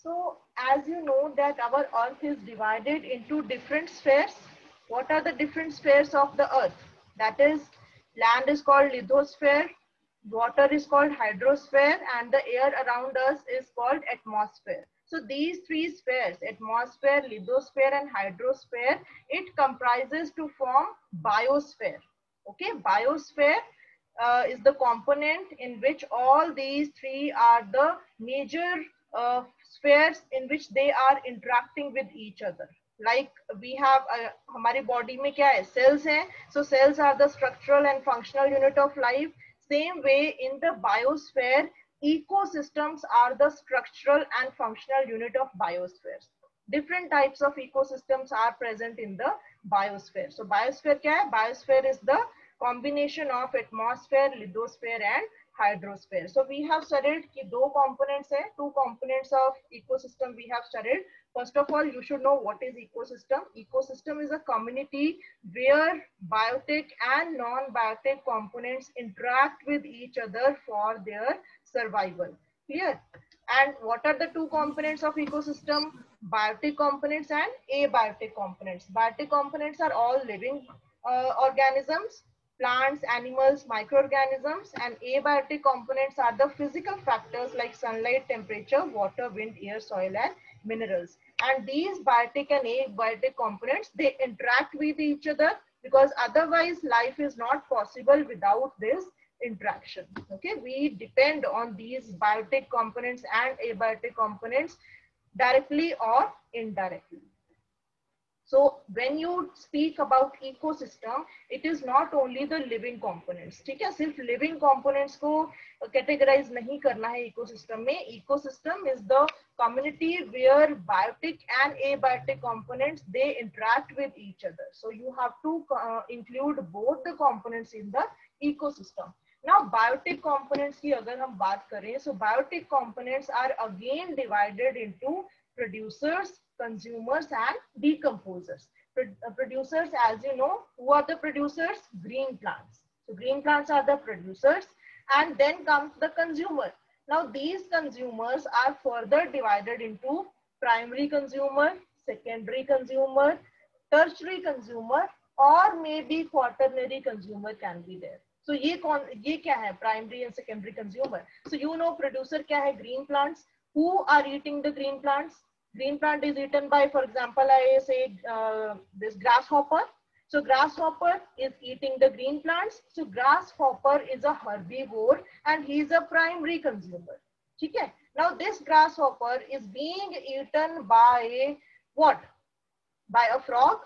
So as you know that our earth is divided into different spheres. What are the different spheres of the earth? That is, land is called lithosphere, water is called hydrosphere, and the air around us is called atmosphere. So these three spheres, atmosphere, lithosphere, and hydrosphere, it comprises to form biosphere. Okay, biosphere is the component in which all these three are the major spheres in which they are interacting with each other. Like we have हमारी body में क्या है, cells हैं. So cells are the structural and functional unit of life. Same way in the biosphere, ecosystems are the structural and functional unit of biospheres. Different types of ecosystems are present in the biosphere. So biosphere क्या है? Biosphere is the combination of atmosphere, lithosphere, and hydrosphere. So we have studied कि दो components है, two components of ecosystem we have studied. First of all, you should know what is ecosystem. Ecosystem is a community where biotic and non-biotic components interact with each other for their survival. Clear? And what are the two components of ecosystem? Biotic components and abiotic components. Biotic components are all living organisms, plants, animals, microorganisms, and abiotic components are the physical factors like sunlight, temperature, water, wind, air, soil, and minerals. And these biotic and abiotic components, they interact with each other because otherwise life is not possible without this interaction. Okay, we depend on these biotic components and abiotic components directly or indirectly. So when you speak about ecosystem, it is not only the living components. ठीक है, सिर्फ living components को categorize नहीं करना है ecosystem में. Ecosystem is the community where biotic and abiotic components, they interact with each other. So you have to include both the components in the ecosystem. Now biotic components की अगर हम बात करें, so biotic components are again divided into producers, consumers, and decomposers. Producers, as you know, who are the producers? Green plants. So green plants are the producers, and then comes the consumer. Now these consumers are further divided into primary consumer, secondary consumer, tertiary consumer, or maybe quaternary consumer can be there. So ये क्या है? Primary and secondary consumer. So you know producer क्या है? Green plants. Who are eating the green plants? Green plant is eaten by, for example, I say this grasshopper. So grasshopper is eating the green plants. So grasshopper is a herbivore and he is a primary consumer. Okay? Now this grasshopper is being eaten by what? By a frog.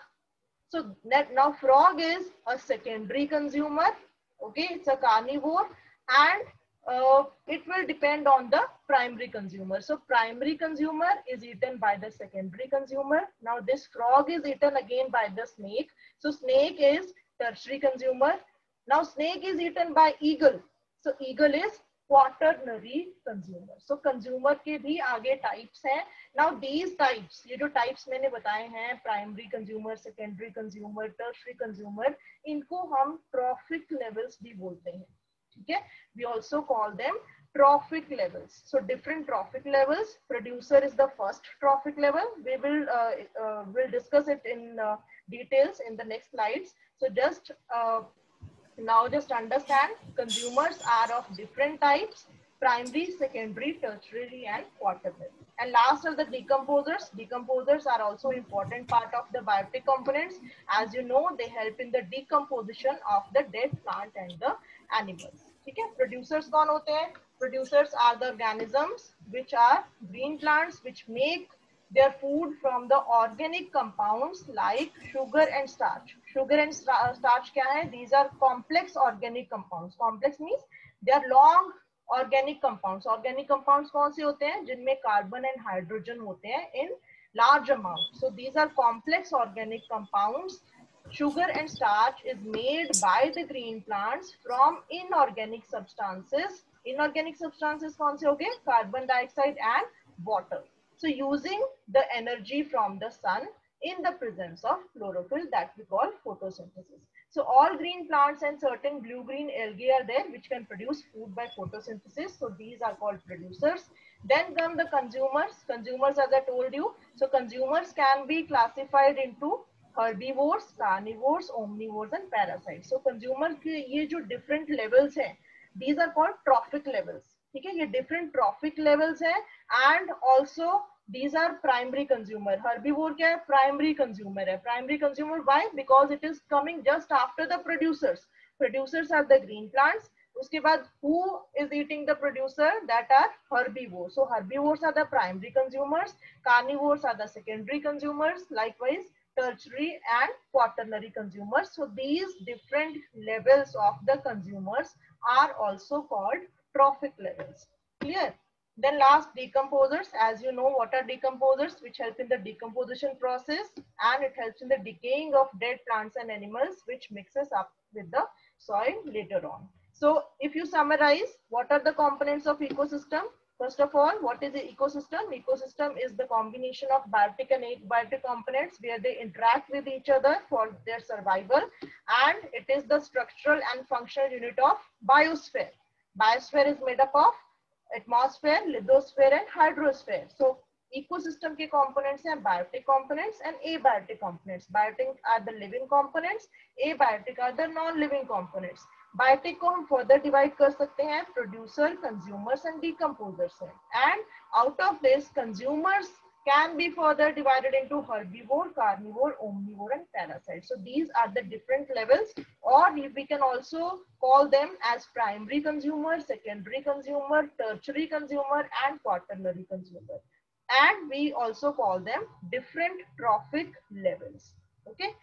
So now frog is a secondary consumer. Okay, it's a carnivore, and it will depend on the primary consumer. So primary consumer is eaten by the secondary consumer. Now this frog is eaten again by the snake. So snake is tertiary consumer. Now snake is eaten by eagle. So eagle is quaternary consumer. So consumer के भी आगे types हैं. Now these types, ये जो types मैंने बताए हैं, primary consumer, secondary consumer, tertiary consumer, इनको हम trophic levels भी बोलते हैं. ठीक है? We also call them trophic levels. So different trophic levels. Producer is the first trophic level. We will discuss it in details in the next slides. So just now just understand, consumers are of different types: primary, secondary, tertiary, and quaternary. And last are the decomposers. Decomposers are also important part of the biotic components. As you know, they help in the decomposition of the dead plant and the animals. ठीक है? Producers कौन होते हैं? Producers are the organisms which are green plants which make their food from the organic compounds like sugar and starch. Sugar and starch क्या है? These are complex organic compounds. Complex means they are long organic compounds. Organic compounds कौन से होते हैं? जिनमें carbon and hydrogen होते हैं in large amount. So these are complex organic compounds. Sugar and starch is made by the green plants from inorganic substances. Inorganic substances कौन से हो गए? Carbon dioxide and water. So using the energy from the sun in the presence of chlorophyll, that we call photosynthesis. So all green plants and certain blue-green algae are there which can produce food by photosynthesis. So these are called producers. Then come the consumers. Consumers, as I told you. So consumers can be classified into herbivores, carnivores, omnivores and parasites. So consumers के ये जो different levels हैं, these are called trophic levels. ठीक है, ये different trophic levels हैं, and also these are primary consumer. Herbivore क्या है? Primary consumer है. Primary consumer why? Because it is coming just after the producers. Producers are the green plants. उसके बाद who is eating the producer? That are herbivores. So herbivores are the primary consumers. Carnivores are the secondary consumers. Likewise, tertiary and quaternary consumers. So these different levels of the consumers are also called trophic levels. Clear? Then last, decomposers. As you know, what are decomposers? Which help in the decomposition process, and it helps in the decaying of dead plants and animals, which mixes up with the soil later on. So if you summarize, what are the components of ecosystem? First of all, what is the ecosystem? Ecosystem is the combination of biotic and abiotic components where they interact with each other for their survival, and it is the structural and functional unit of biosphere. Biosphere is made up of atmosphere, lithosphere and hydrosphere. So ecosystem के components हैं biotic components and abiotic components. Biotic are the living components, abiotic are the non-living components. Biotic को हम further divide कर सकते हैं producer, consumers and decomposers हैं. And out of this, consumers can be further divided into herbivore, carnivore, omnivore and parasite. So these are the different levels, or we can also call them as primary consumer, secondary consumer, tertiary consumer and quaternary consumer. And we also call them different trophic levels. Okay.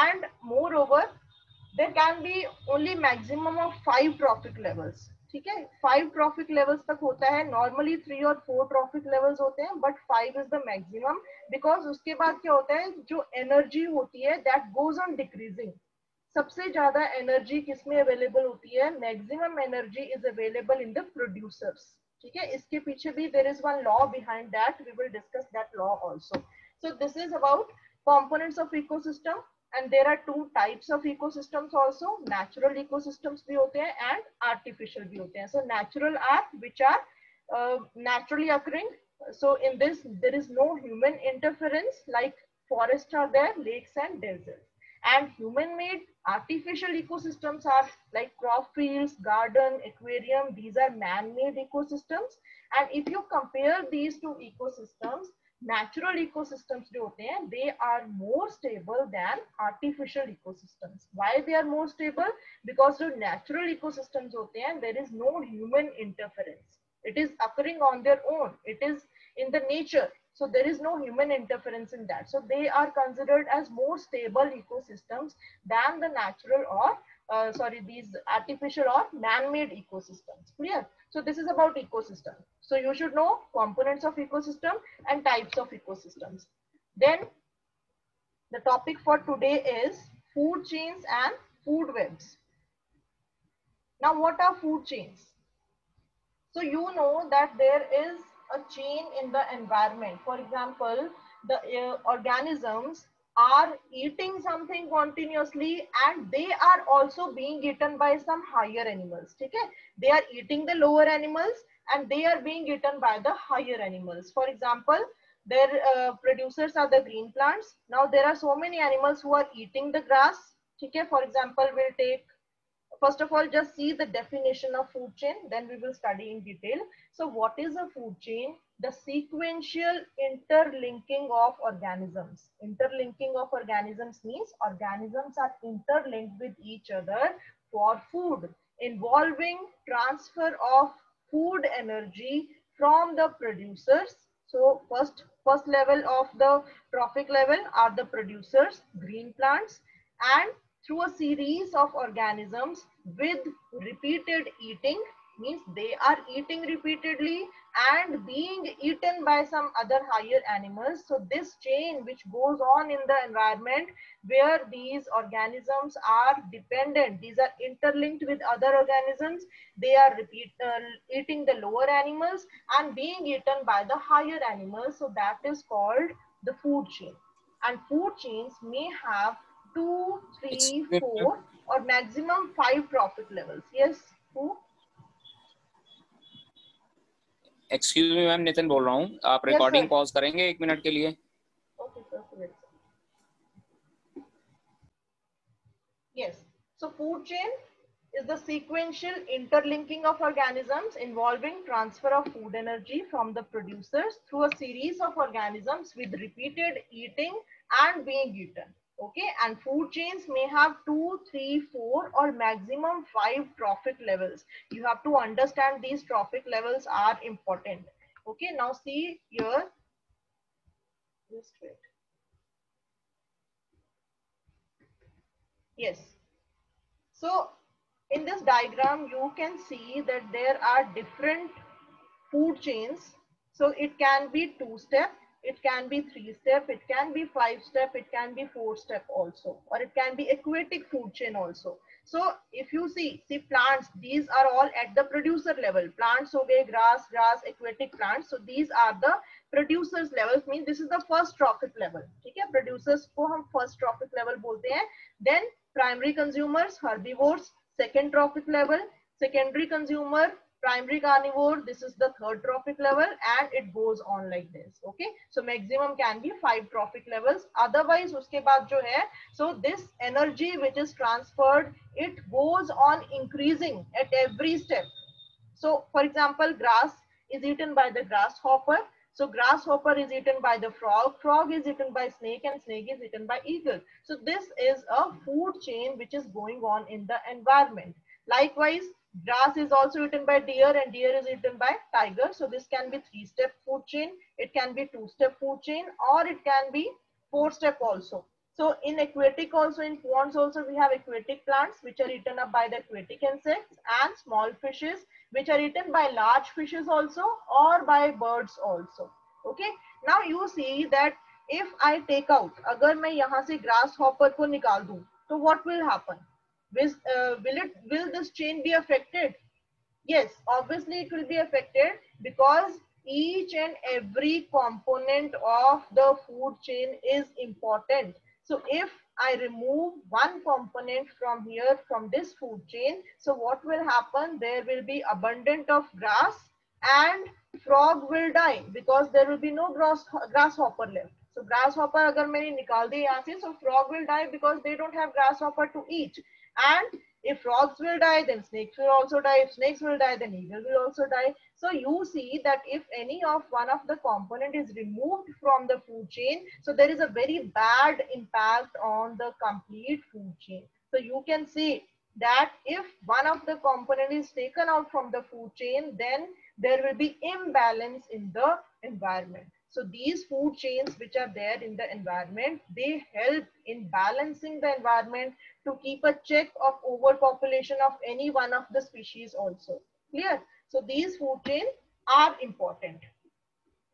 And moreover, there can be only maximum of 5 trophic levels. ठीक है, 5 trophic levels तक होता है. Normally 3 और 4 trophic levels होते हैं, but 5 is the maximum. Because उसके बाद क्या होता है, जो एनर्जी होती है दैट गोज ऑन डिक्रीजिंग. सबसे ज्यादा एनर्जी किसमें अवेलेबल होती है? Maximum energy is available in the producers. ठीक है, इसके पीछे भी there is one law behind that. We will discuss that law also. So this is about components of ecosystem. And there are two types of ecosystems also. Natural ecosystems भी होते हैं and artificial भी होते हैं. So natural are which are naturally occurring. So in this there is no human interference, like forests are there, lakes and deserts. And human made artificial ecosystems are like crop fields, garden, aquarium. These are man made ecosystems. And if you compare these two ecosystems, natural ecosystems जो होते हैं, they are more stable than artificial ecosystems. Why they are more stable? Because जो natural ecosystems होते हैं, there is no human interference. It is occurring on their own. It is in the nature. So there is no human interference in that. So they are considered as more stable ecosystems than the natural or these artificial or man-made ecosystems. Clear? So this is about ecosystem. So you should know components of ecosystem and types of ecosystems. Then the topic for today is food chains and food webs. Now what are food chains? So you know that there is a chain in the environment. For example, the organisms are eating something continuously and they are also being eaten by some higher animals. Okay? They are eating the lower animals and they are being eaten by the higher animals. For example, their producers are the green plants. Now there are so many animals who are eating the grass. Okay? For example, we'll take, first of all, just see the definition of food chain, then we will study in detail. So what is a food chain? The sequential interlinking of organisms. Interlinking of organisms means organisms are interlinked with each other for food, involving transfer of food energy from the producers. So first level of the trophic level are the producers, green plants, and through a series of organisms with repeated eating, means they are eating repeatedly and being eaten by some other higher animals. So this chain which goes on in the environment where these organisms are dependent, these are interlinked with other organisms, they are eating the lower animals and being eaten by the higher animals. So that is called the food chain. And food chains may have 2, 3, 4 or maximum 5 trophic levels. Yes, who? Excuse me ma'am, Nitin बोल रहा हूँ. आप recording pause करेंगे 1 minute के लिए? Okay, sir. Yes. So food chain is the sequential interlinking of organisms involving transfer of food energy from the producers through a series of organisms with repeated eating and being eaten. Okay, and food chains may have 2, 3, 4 or maximum 5 trophic levels. You have to understand these trophic levels are important. Okay, now see here. Just wait. Yes. So in this diagram, you can see that there are different food chains. So it can be 2-step, it can be 3-step, it can be 5-step, it can be 4-step also, or it can be aquatic food chain also. So if you see plants, these are all at the producer level. Plants ho gaye, grass, aquatic plants. So these are the producers levels, means this is the first trophic level. Okay, producers ko hum first trophic level bolte hain. Then primary consumers, herbivores, second trophic level. Secondary consumer, primary carnivore, this is the third trophic level, and it goes on like this. Okay, so maximum can be 5 trophic levels. Otherwise uske baad jo hai, so this energy which is transferred, it goes on increasing at every step. So for example, grass is eaten by the grasshopper. So grasshopper is eaten by the frog, frog is eaten by snake, and snake is eaten by eagle. So this is a food chain which is going on in the environment. Likewise, grass is also eaten by deer, and deer is eaten by tiger. So this can be 3-step food chain, it can be 2-step food chain, or it can be 4-step also. So in aquatic also, in ponds also, we have aquatic plants which are eaten up by the aquatic insects, and small fishes which are eaten by large fishes also, or by birds also. Okay, now you see that if I take out, agar मैं यहाँ से grasshopper को निकाल दूँ, तो what will happen? Will this chain be affected? Yes, obviously it will be affected, because each and every component of the food chain is important. So if I remove one component from here, from this food chain, so what will happen? There will be abundant of grass, and frog will die, because there will be no grasshopper left. So grasshopper agar maine nikal diye yahan se, so frog will die, because they don't have grasshopper to eat. And if frogs will die, then snakes will also die. If snakes will die, then eagle will also die. So you see that if any of one of the component is removed from the food chain, so there is a very bad impact on the complete food chain. So you can see that if one of the component is taken out from the food chain, then there will be imbalance in the environment. So these food chains which are there in the environment, they help in balancing the environment, to keep a check of overpopulation of any one of the species also. Clear? So these food chains are important.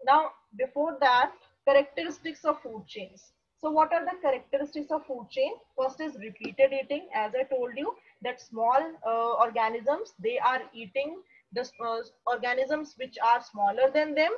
Now, before that, characteristics of food chains. So what are the characteristics of food chain? First is repeated eating. As I told you, that small organisms, they are eating the organisms which are smaller than them,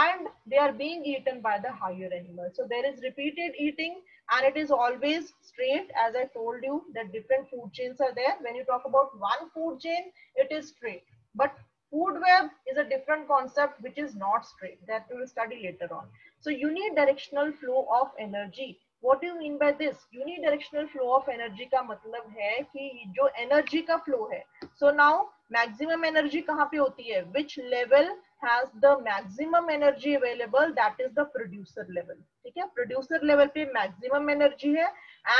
and they are being eaten by the higher animals. So there is repeated eating, and it is always straight. As I told you, that different food chains are there. When you talk about one food chain, it is straight. But food web is a different concept which is not straight, that we will study later on. So unidirectional flow of energy. What do you mean by this? Unidirectional flow of energy का मतलब है कि जो energy का flow है. So now maximum energy कहाँ पे होती है? Which level has the maximum energy available? That is the producer level. ठीक है? Producer level पे maximum energy है.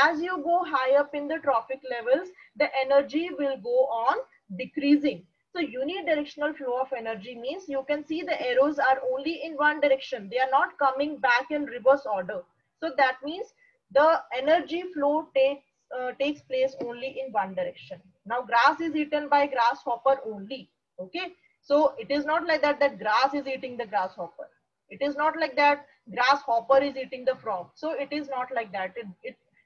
As you go high up in the trophic levels, the energy will go on decreasing. So unidirectional flow of energy means you can see the arrows are only in one direction. They are not coming back in reverse order. So that means the energy flow takes place only in one direction. Now grass is eaten by grasshopper only. Okay. So it is not like that grass is eating the grasshopper. It is not like that grasshopper is eating the frog. So it is not like that.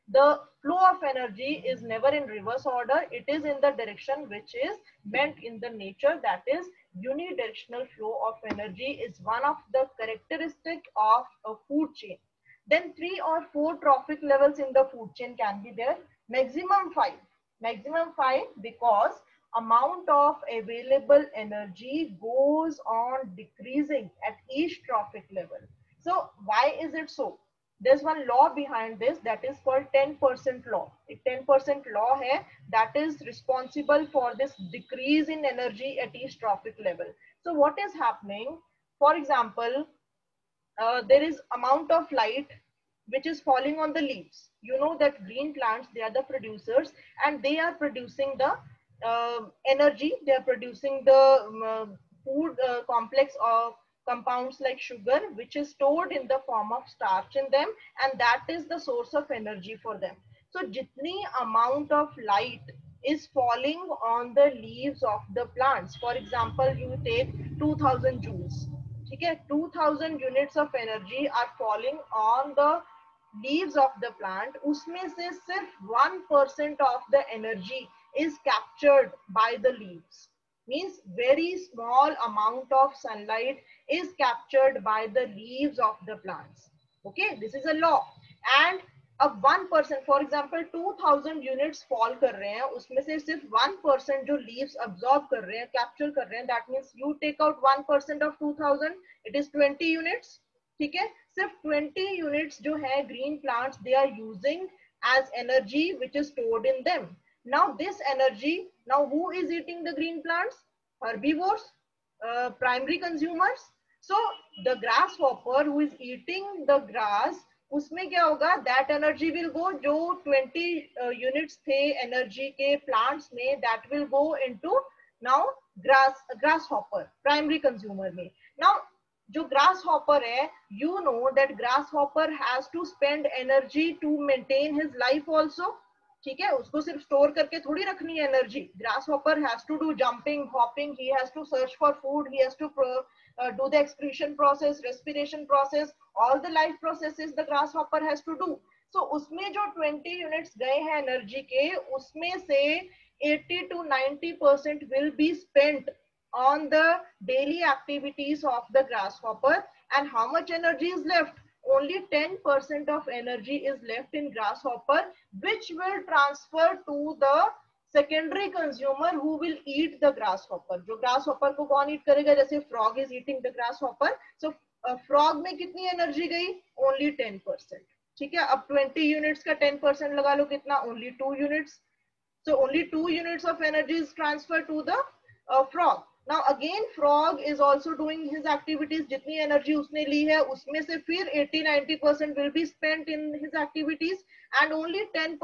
The flow of energy is never in reverse order. It is in the direction which is meant in the nature, that is unidirectional flow of energy is one of the characteristic of a food chain. Then 3 or 4 trophic levels in the food chain can be there. Maximum 5. Maximum 5 because amount of available energy goes on decreasing at each trophic level. So why is it so? There's one law behind this that is called 10% law. A 10% law hai that is responsible for this decrease in energy at each trophic level. So what is happening? For example, there is amount of light which is falling on the leaves. You know that green plants, they are the producers and they are producing the energy. They are producing the food complex of compounds like sugar, which is stored in the form of starch in them, and that is the source of energy for them. So jitni amount of light is falling on the leaves of the plants. For example, you take 2000 joules. Okay, 2000 units of energy are falling on the leaves of the plant. उसमें से सिर्फ 1% of the energy is captured by the leaves. Means very small amount of sunlight is captured by the leaves of the plants. Okay, this is a law. And अब 1%, for example 2000 units fall कर रहे हैं, उसमें से सिर्फ 1% जो leaves absorb कर रहे हैं, capture कर रहे हैं, that means you take out 1% of 2000, it is 20 units. ठीक है, सिर्फ 20 units जो है green plants they are using as energy which is stored in them. Now this energy, now who is eating the green plants? Herbivores, primary consumers. So the grasshopper who is eating the grass, उसमें क्या होगा? That energy will go, जो 20 units थे energy के plants में, that will go into now grasshopper, primary consumer में. Now जो grasshopper है, you know that grasshopper has to spend energy to maintain his life also. ठीक है, उसको सिर्फ स्टोर करके थोड़ी रखनी है energy. grasshopper has to do jumping, hopping, he has to search for food, he has to do the excretion process, respiration process, all the life processes the grasshopper has to do. So उसमें जो 20 units गए हैं energy के, उसमें से 80 to 90% will be spent on the daily activities of the grasshopper. And how much energy is left? Only 10% of energy is left in grasshopper, which will transfer to the secondary consumer who will eat the grasshopper. जो grasshopper को कौन eat करेगा? जैसे frog is eating the grasshopper. So frog में कितनी energy गई? Only 10%. ठीक है, अब 20 units का 10% लगा लो, कितना? Only 2 units. So only 2 units of energy is transferred to the frog. Now again frog is also doing his activities. जितनी energy उसने ली है, उसमें से फिर 80-90% will be spent in his activities, and only 10%,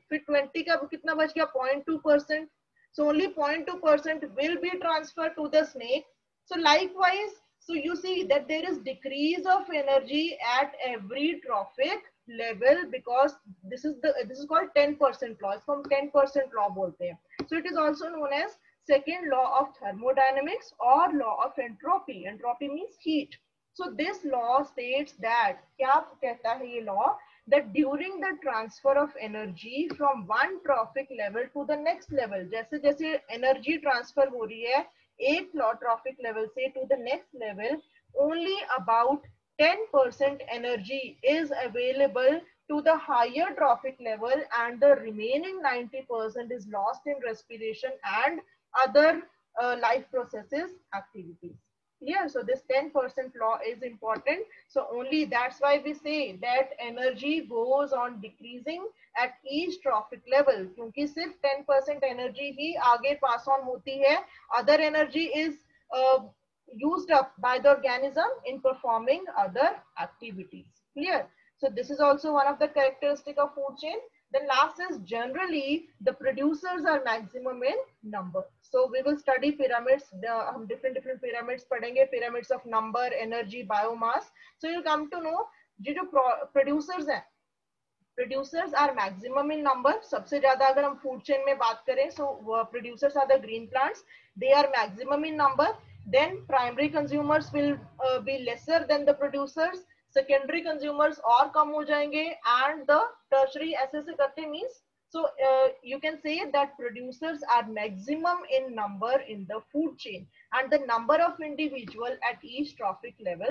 फिर 20 का कितना बच गया? 0.2%. So only 0.2% will be transferred to the snake. So likewise, so you see that there is decrease of energy at every trophic level, because this is called 10% law. इसको हम 10% law बोलते हैं. So it is also known as second law of thermodynamics or law of entropy. Entropy means heat. So this law states that, क्या कहता है ये law? That during the transfer of energy from one trophic level to the next level, जैसे जैसे energy transfer हो रही है एक trophic level से to the next level, only about 10% energy is available to the higher trophic level, and the remaining 90% is lost in respiration and other life processes activities. Yeah, so this 10% law is important. So only that's why we say that energy goes on decreasing at each trophic level, क्योंकि सिर्फ 10% energy ही आगे pass on होती है. Other energy is used up by the organism in performing other activities. Clear? So this is also one of the characteristic of food chain. Then last is generally the producers are maximum in number. So we will study pyramids. हम different pyramids पढ़ेंगे. Pyramids of number, energy, biomass. So you'll come to know ये जो producers हैं, producers are maximum in number. सबसे ज़्यादा अगर हम food chain में बात करें, so producers are the green plants. They are maximum in number. Then primary consumers will be lesser than the producers. Secondary consumers और कम हो जाएंगे, and the tertiary ऐसे से करते means, so you can say that producers are maximum in number in the food chain, and the number of individual at each trophic level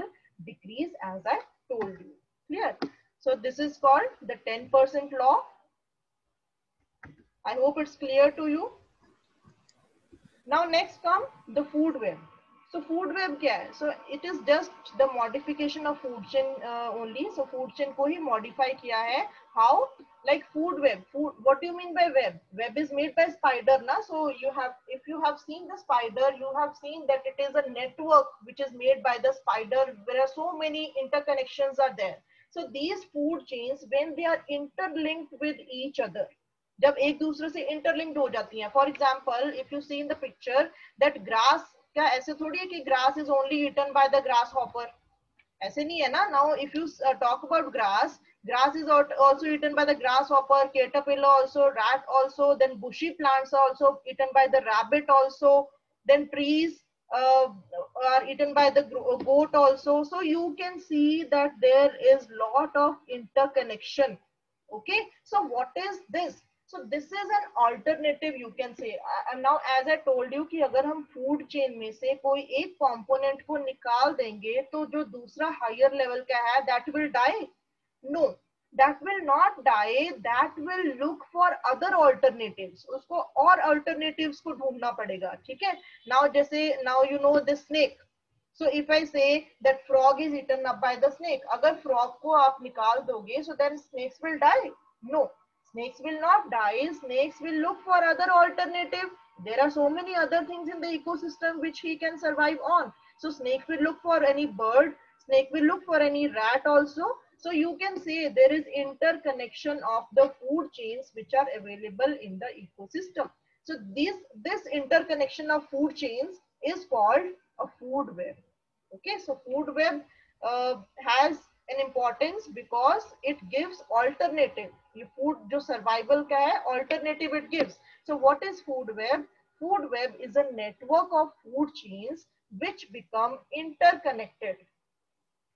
decrease as I told you. Clear? So this is called the 10% law. I hope it's clear to you. Now next come the food web. So food web क्या है? So it is just the modification of food chain only. So food chain को ही modify किया है. How? Like food web. Food. What do you mean by web? Web is made by spider, na? So you have, if you have seen the spider, you have seen that it is a network which is made by the spider. There are so many interconnections are there. So these food chains, when they are interlinked with each other, जब एक दूसरे से interlinked हो जाती हैं. For example if you see in the picture that grass, क्या ऐसे थोड़ी है कि grass is only eaten by the grasshopper, ऐसे नहीं है ना. Now if you talk about grass, grass is also eaten by the grasshopper, caterpillar also, rat also, then bushy plants are also eaten by the rabbit also, then trees are eaten by the goat also. So you can see that there is lot of interconnection. Okay, so what is this? So this is an alternative, you can say. And now as I told you कि अगर हम food chain में से कोई एक component को निकाल देंगे तो जो दूसरा higher level का है that will die. No, that will not die. That will look for other alternatives. उसको और alternatives को ढूंढना पड़ेगा. ठीक है. Now जैसे now you know the snake. So if I say that frog is eaten up by the snake, अगर frog को आप निकाल दोगे, so then snakes will die. No, snakes will not die. Snakes will look for other alternative. There are so many other things in the ecosystem which he can survive on. So snake will look for any bird. Snake will look for any rat also. So you can say there is interconnection of the food chains which are available in the ecosystem. So this interconnection of food chains is called a food web. Okay, so food web has an importance because it gives alternative. ये food जो survival का है, alternative it gives. So what is food web? Food web is a network of food chains which become interconnected.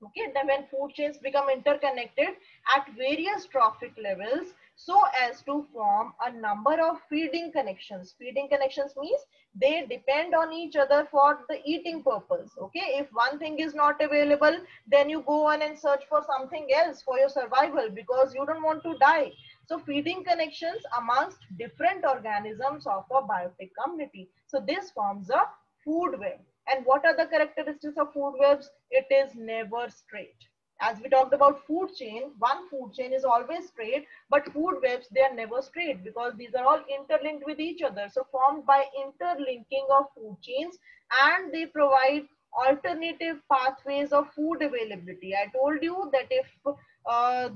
Okay, then when food chains become interconnected at various trophic levels so as to form a number of feeding connections. Feeding connections means they depend on each other for the eating purpose. Okay, if one thing is not available, then you go on and search for something else for your survival because you don't want to die. So feeding connections amongst different organisms of a biotic community. So this forms a food web. And what are the characteristics of food webs? It is never straight. As we talked about food chain, one food chain is always straight, but food webs, they are never straight because these are all interlinked with each other. So formed by interlinking of food chains, and they provide alternative pathways of food availability. I told you that if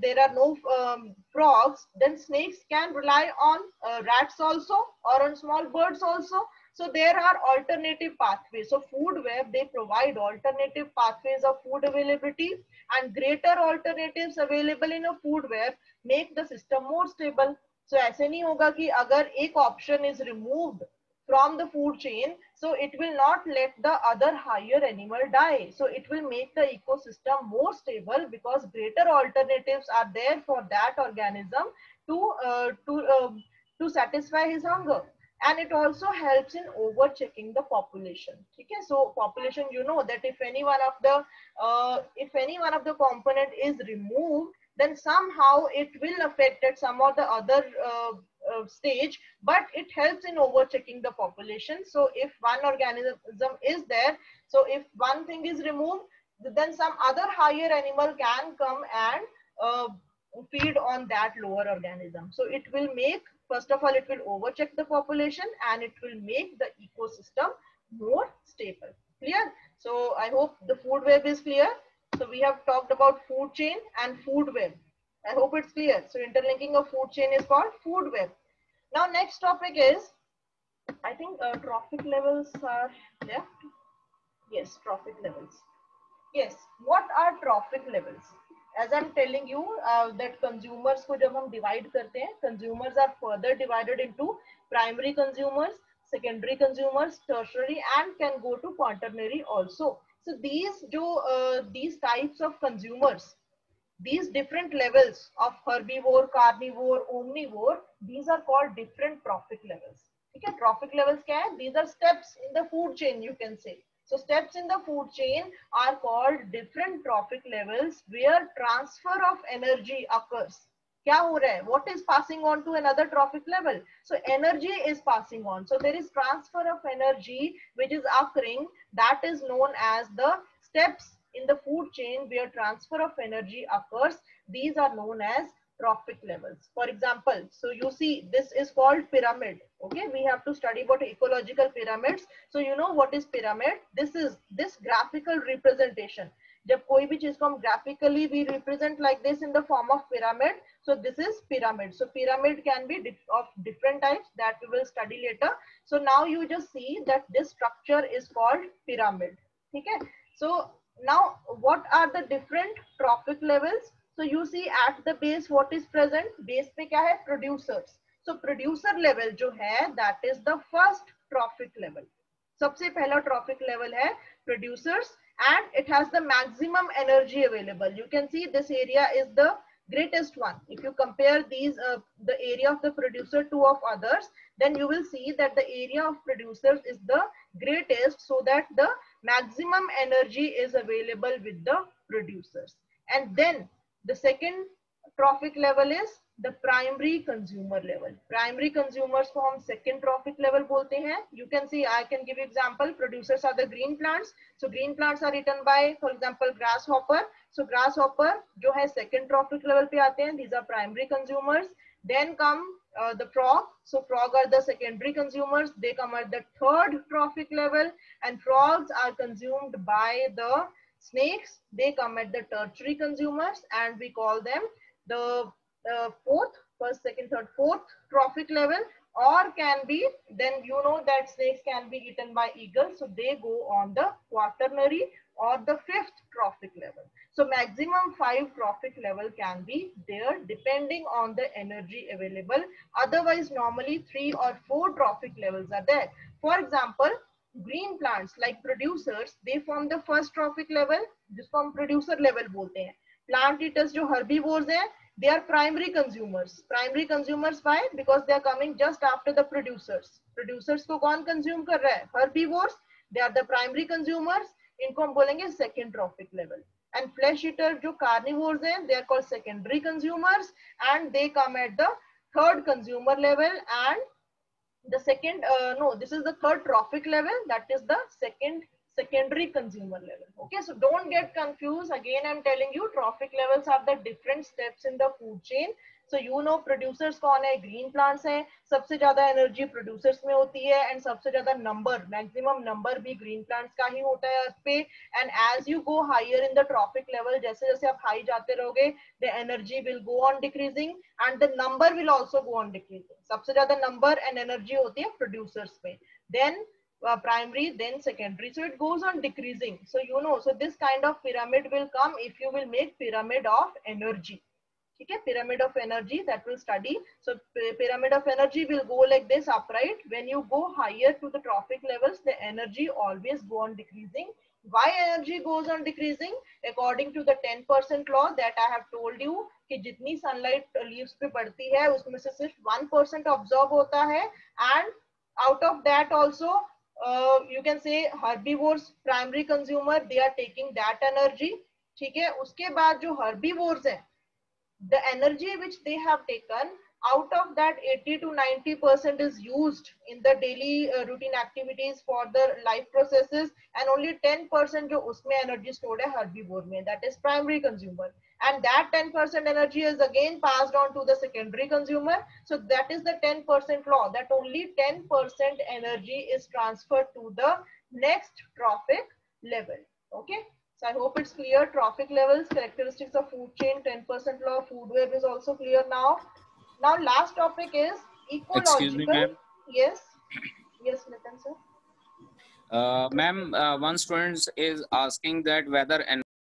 there are no frogs, then snakes can rely on rats also or on small birds also. So there are alternative pathways. So food web, they provide alternative pathways of food availability, and greater alternatives available in a food web make the system more stable. So ऐसे नहीं होगा कि अगर एक option is removed from the food chain, so it will not let the other higher animal die. So it will make the ecosystem more stable because greater alternatives are there for that organism to satisfy his hunger. And it also helps in overchecking the population. Okay, so population, you know that if any one of the component is removed, then somehow it will affect at some or the other stage, but it helps in overchecking the population. So if one organism is there, so if one thing is removed, then some other higher animal can come and feed on that lower organism. So it will make, first of all, it will overcheck the population and it will make the ecosystem more stable. Clear? So I hope the food web is clear. So we have talked about food chain and food web. I hope it's clear. So interlinking of food chain is called food web. Now next topic is, I think trophic levels are left. Yes, trophic levels. Yes, what are trophic levels? As I'm telling you that consumers को जब हम divide करते हैं, consumers are further divided into primary consumers, secondary consumers, tertiary, and can go to quaternary also. So these types of consumers, these different levels of herbivore, carnivore, omnivore, these are called different trophic levels. Okay, trophic levels क्या है? These are steps in the food chain, you can say. So steps in the food chain are called different trophic levels where transfer of energy occurs. क्या हो रहा है? What is passing on to another trophic level? So energy is passing on. So there is transfer of energy which is occurring. That is known as the steps in the food chain where transfer of energy occurs. These are known as trophic levels. For example, so you see this is called pyramid. Okay, we have to study about ecological pyramids. So you know what is pyramid? This is this graphical representation. जब कोई भी चीज को हम graphically we represent like this in the form of pyramid, so this is pyramid. So pyramid can be of different types that we will study later. So now you just see that this structure is called pyramid. Okay, so now what are the different trophic levels? So you see at the base what is present? Base पे क्या है? Producers. So producer level जो है that is the first trophic level. सबसे पहला trophic level है producers and it has the maximum energy available. You can see this area is the greatest one. If you compare these the area of the producer to of others, then you will see that the area of producers is the greatest, so that the maximum energy is available with the producers. And then the second trophic level is the primary consumer level. Primary consumers को हम second trophic level बोलते हैं. You can see, I can give you example. Producers are the green plants. So green plants are eaten by, for example, grasshopper. So grasshopper जो है second trophic level पे आते हैं. These are primary consumers. Then come the frog. So frog are the secondary consumers. They come at the third trophic level, and frogs are consumed by the snakes. They come at the tertiary consumers, and we call them the fourth, first, second, third, fourth trophic level. Or can be, then you know that snakes can be eaten by eagles, so they go on the quaternary or the fifth trophic level. So maximum 5 trophic level can be there depending on the energy available. Otherwise normally 3 or 4 trophic levels are there. For example, green plants like producers, they form the first trophic level, जिसको हम producer level बोलते हैं. Plant eaters जो herbivores हैं, they are primary consumers. Primary consumers why? Because they are coming just after the producers. Producers को कौन consume कर रहा है? Herbivores. They are the primary consumers. इनको हम बोलेंगे second trophic level. And flesh eater जो carnivores हैं, they are called secondary consumers, and they come at the third consumer level. And the second, this is the third trophic level. That is the secondary consumer level. Okay, so don't get confused. Again, I'm telling you, trophic levels are the different steps in the food chain. So you know producers कौन है? Green plants हैं. सबसे ज़्यादा energy producers में होती है, and सबसे ज़्यादा number, maximum number भी green plants का ही होता है अर्थ पे. And as you go higher in the trophic level, जैसे जैसे आप high जाते रहोगे, the energy will go on decreasing and the number will also go on decreasing. सबसे ज़्यादा number and energy होती है producers में. Then primary, then secondary, so it goes on decreasing. So you know, so this kind of pyramid will come if you will make pyramid of energy. Okay, pyramid of energy, that will study. So pyramid of energy will go like this upright. When you go higher to the trophic levels, the energy always go on decreasing. Why energy goes on decreasing? According to the 10% law that I have told you, कि जितनी sunlight leaves पे पड़ती है उसमें से सिर्फ 1% absorb होता है, and out of that also you can say herbivores, primary consumer, they are taking that energy. ठीक है, उसके बाद जो herbivores हैं, the energy which they have taken, out of that 80 to 90% is used in the daily routine activities for the life processes, and only 10% जो उसमें energy stored है herbivore में, that is primary consumer. And that 10% energy is again passed on to the secondary consumer. So that is the 10% law, that only 10% energy is transferred to the next trophic level. Okay. So I hope it's clear. Trophic levels, characteristics of food chain, 10% law, food web is also clear now. Now last topic is ecological. Excuse me, ma'am. Yes. Yes, Nitin sir. Ma'am, one student is asking that whether